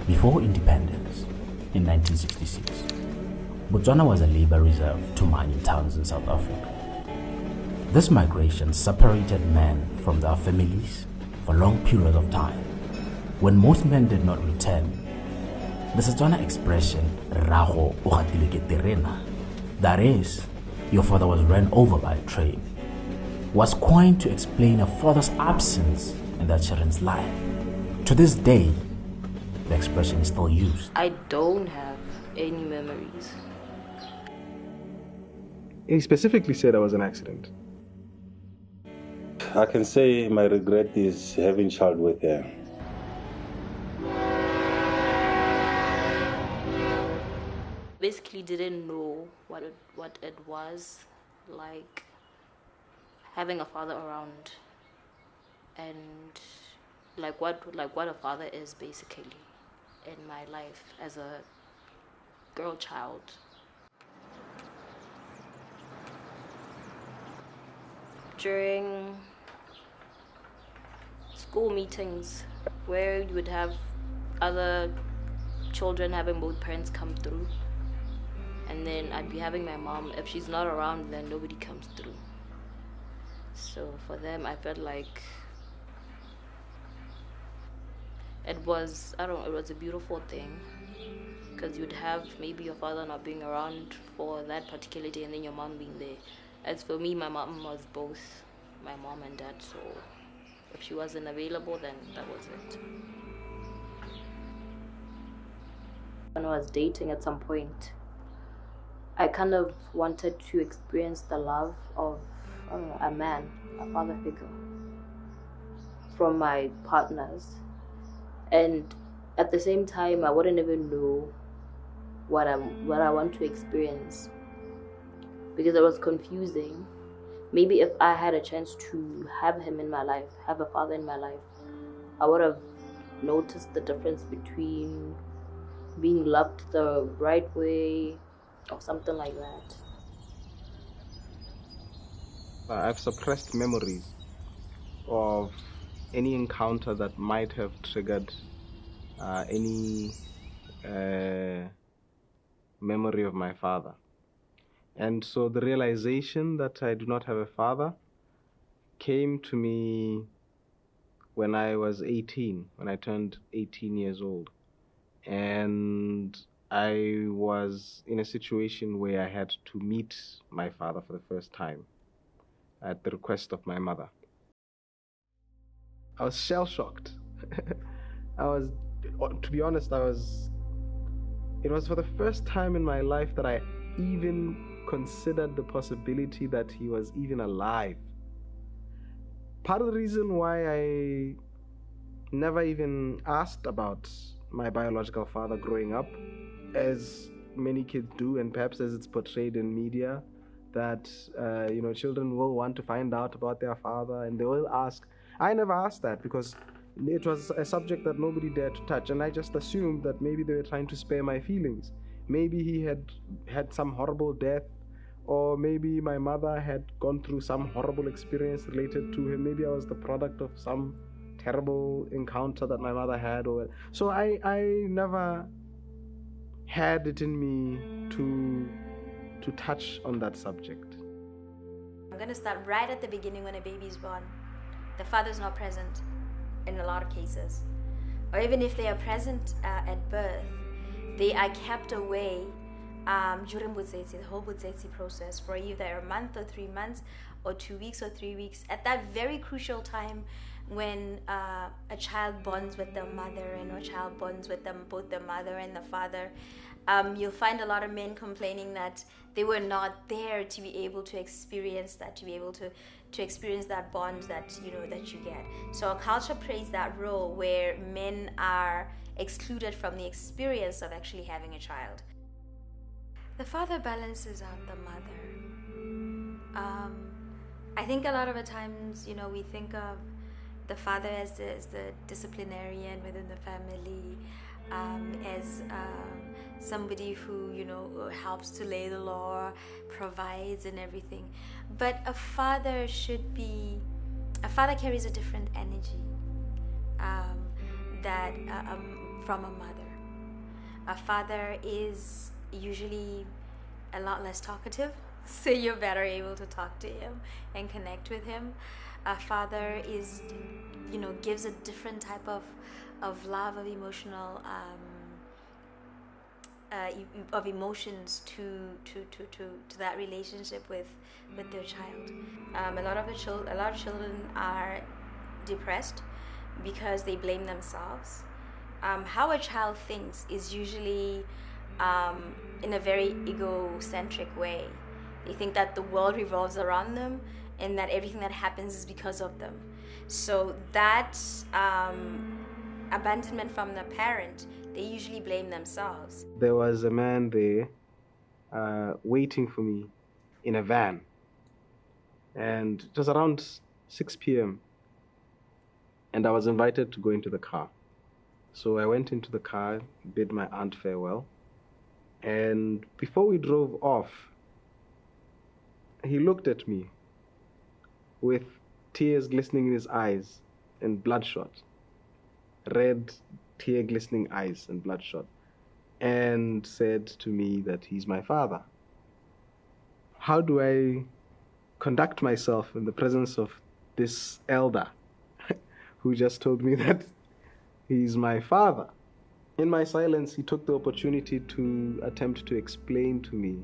Before independence, in 1966, Botswana was a labor reserve to mining towns in South Africa. This migration separated men from their families for long periods of time. When most men did not return, the Setswana expression Rrago o gatilwe terena, that is, your father was run over by a train, was coined to explain a father's absence in their children's life. To this day, the expression is still used. I don't have any memories. He specifically said it was an accident. I can say my regret is having child with her. Basically didn't know what it was like having a father around, and like what a father is basically in my life as a girl child. During school meetings where you would have other children having both parents come through, and then I'd be having my mom. If she's not around, then nobody comes through. So for them, I felt like it was a beautiful thing, because you'd have maybe your father not being around for that particular day and then your mom being there. As for me, my mom was both my mom and dad, so if she wasn't available, then that was it. When I was dating at some point, I kind of wanted to experience the love of a man, a father figure, from my partners. And at the same time, I wouldn't even know what I want to experience, because it was confusing. Maybe if I had a chance to have him in my life, have a father in my life, I would have noticed the difference between being loved the right way or something like that. I've suppressed memories of any encounter that might have triggered any memory of my father. And so the realization that I do not have a father came to me when I was 18, when I turned 18 years old. And I was in a situation where I had to meet my father for the first time at the request of my mother. I was shell-shocked. To be honest, it was for the first time in my life that I even considered the possibility that he was even alive. Part of the reason why I never even asked about my biological father growing up, as many kids do, and perhaps as it's portrayed in media, that children will want to find out about their father and they will ask. I never asked that because it was a subject that nobody dared to touch, and I just assumed that maybe they were trying to spare my feelings. Maybe he had some horrible death, or maybe my mother had gone through some horrible experience related to him. Maybe I was the product of some terrible encounter that my mother had. So I never had it in me to touch on that subject. I'm going to start right at the beginning when a baby is born. The father's not present in a lot of cases. Or even if they are present at birth, they are kept away during the whole Botsetsi process, for either a month or 3 months, or 2 weeks or 3 weeks, at that very crucial time when a child bonds with the mother, and a child bonds with both the mother and the father. You'll find a lot of men complaining that they were not there to be able to experience that, to be able to experience that bond that you get. So our culture plays that role where men are excluded from the experience of actually having a child. The father balances out the mother. I think a lot of the times, we think of the father as the disciplinarian within the family, as somebody who helps to lay the law, provides and everything. But a father carries a different energy that from a mother. A father is usually a lot less talkative, so you're better able to talk to him and connect with him. A father is, gives a different type of love, of emotional of emotions to that relationship with their child. A lot of children are depressed because they blame themselves. How a child thinks is usually in a very egocentric way. They think that the world revolves around them and that everything that happens is because of them. So that abandonment from the parent, they usually blame themselves. There was a man there waiting for me in a van, and it was around 6 p.m. and I was invited to go into the car. So I went into the car, bid my aunt farewell, and before we drove off, he looked at me with tears glistening in his eyes and bloodshot, red, tear glistening eyes and bloodshot, and said to me that he's my father. How do I conduct myself in the presence of this elder who just told me that he's my father? In my silence, he took the opportunity to attempt to explain to me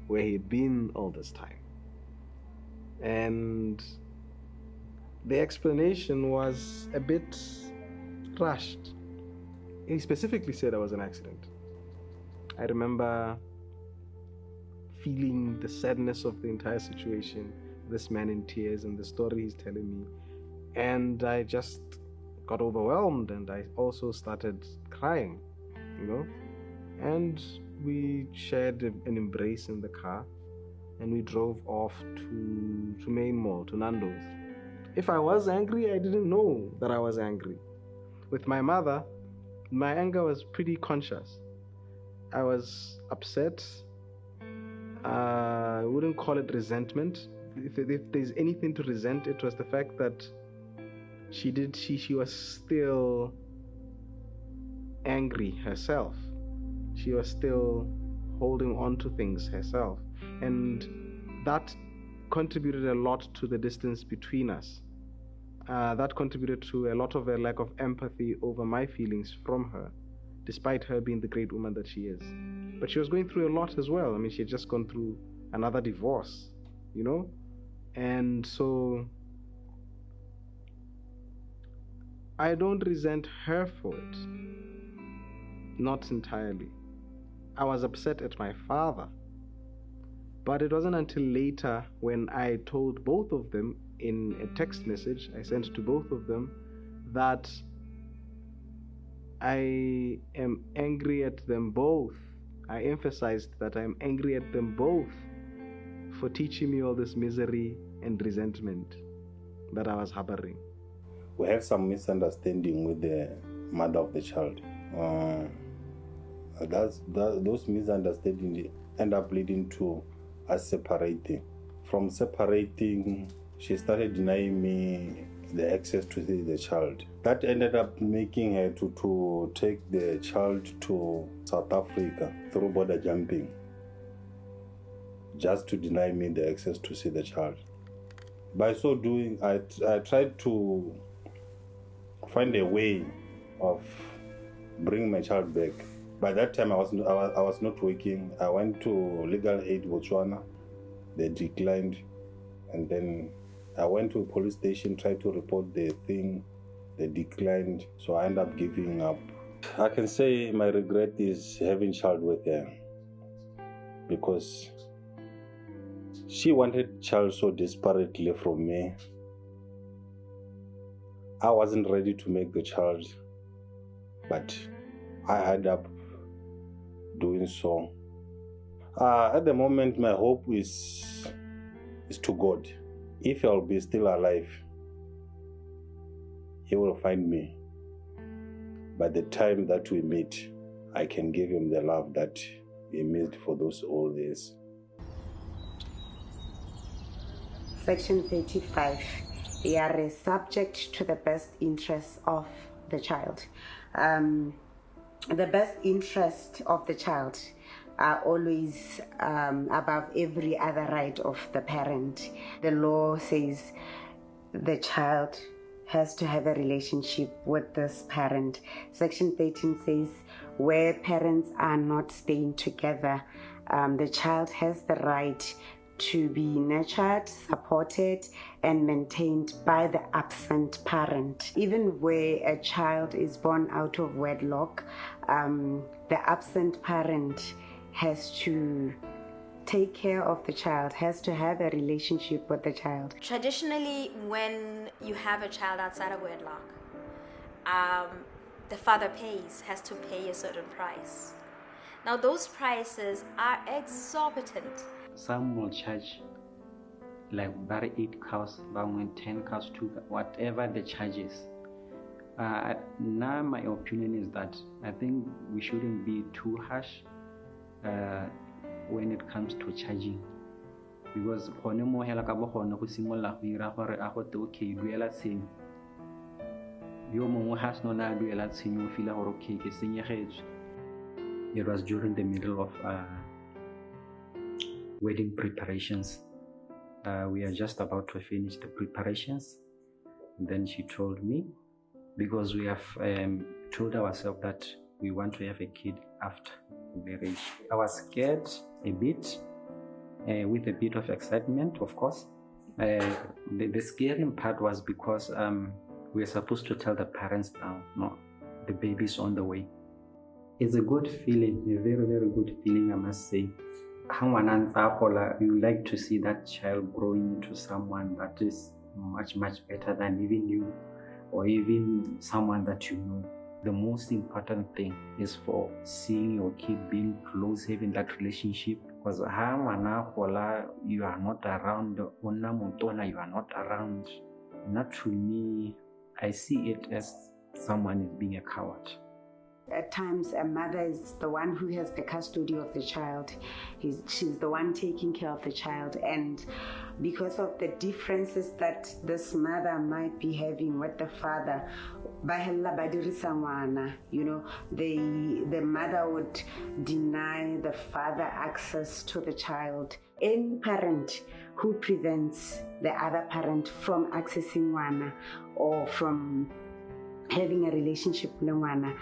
where he'd been all this time. And the explanation was a bit rushed. He specifically said I was an accident. I remember feeling the sadness of the entire situation, this man in tears and the story he's telling me. And I just got overwhelmed, and I also started crying, And we shared an embrace in the car, and we drove off to Main Mall, to Nando's. If I was angry, I didn't know that I was angry. With my mother, my anger was pretty conscious. I was upset. I wouldn't call it resentment. If there's anything to resent, it was the fact that she was still angry herself. She was still holding on to things herself. And that contributed a lot to the distance between us. That contributed to a lot of a lack of empathy over my feelings from her, despite her being the great woman that she is. But she was going through a lot as well. I mean, she had just gone through another divorce, And so I don't resent her for it. Not entirely. I was upset at my father. But it wasn't until later when I told both of them in a text message I sent to both of them that I am angry at them both. I emphasized that I'm angry at them both for teaching me all this misery and resentment that I was harboring. We had some misunderstanding with the mother of the child. Those misunderstandings end up leading to us separating. From separating, she started denying me the access to see the child. That ended up making her to take the child to South Africa through border jumping, just to deny me the access to see the child. By so doing, I tried to find a way of bringing my child back. By that time, I was not working. I went to Legal Aid Botswana. They declined, and then I went to a police station, tried to report the thing. They declined, so I ended up giving up. I can say my regret is having child with her, because she wanted child so desperately from me. I wasn't ready to make the child, but I ended up doing so. At the moment, my hope is to God. If I'll be still alive, He will find me. By the time that we meet, I can give Him the love that He missed for those old days. Section 35. They are subject to the best interests of the child. the best interest of the child are always above every other right of the parent. The law says the child has to have a relationship with this parent. Section 13 says where parents are not staying together, the child has the right to be nurtured, supported, and maintained by the absent parent. Even where a child is born out of wedlock, the absent parent has to take care of the child, has to have a relationship with the child. Traditionally, when you have a child outside of wedlock, the father has to pay a certain price. Now, those prices are exorbitant. Some will charge like 8 cows, 10 cows, 2, whatever the charge is. Now my opinion is that I think we shouldn't be too harsh when it comes to charging, because okay, duela tshenyo yo mongwe has no na duela tshenyo o feel gore okay ke senyegetswe. It was during the middle of wedding preparations. We are just about to finish the preparations, and then she told me, because we have told ourselves that we want to have a kid after marriage. I was scared a bit, with a bit of excitement, of course. The scary part was because we are supposed to tell the parents now, no, the baby's on the way. It's a good feeling, a very, very good feeling, I must say. You like to see that child growing into someone that is much, much better than even you, or even someone that you know. The most important thing is for seeing your kid being close, having that relationship. Because you are not around, you are not around. Not to me, I see it as someone is being a coward. At times, a mother is the one who has the custody of the child. She's the one taking care of the child. And because of the differences that this mother might be having with the father, you know, the mother would deny the father access to the child. Any parent who prevents the other parent from accessing Wana or from having a relationship with Wana,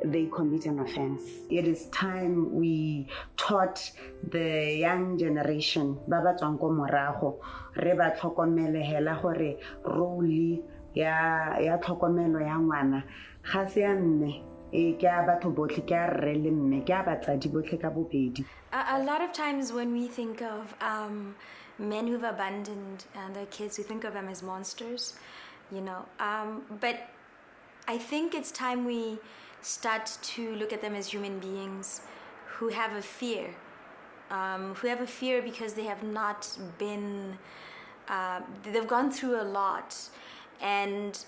they commit an offense. It is time we taught the young generation baba tswang ko morago re ba tlhokomele hela gore role ya tlhokomelo ya ngwana ga se ya mme ke a batho botlhe ke a rre le mme ke a batsadi botlhe ka bobedi. A lot of times when we think of men who've abandoned their kids, we think of them as monsters, you know, but I think it's time we start to look at them as human beings who have a fear, because they have not been, they've gone through a lot, and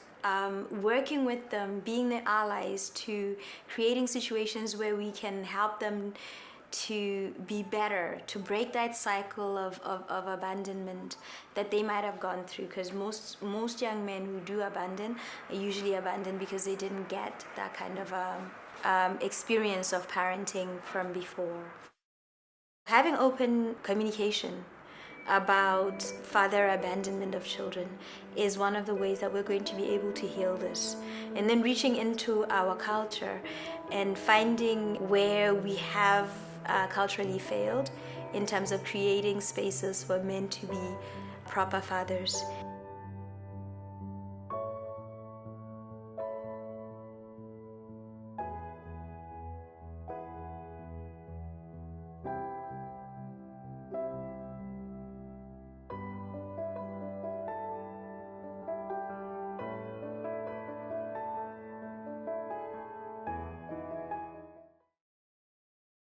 working with them, being their allies, to creating situations where we can help them to be better, to break that cycle of abandonment that they might have gone through, because most young men who do abandon are usually abandoned because they didn't get that kind of experience of parenting from before. Having open communication about father abandonment of children is one of the ways that we're going to be able to heal this. And then reaching into our culture and finding where we have culturally failed in terms of creating spaces for men to be proper fathers.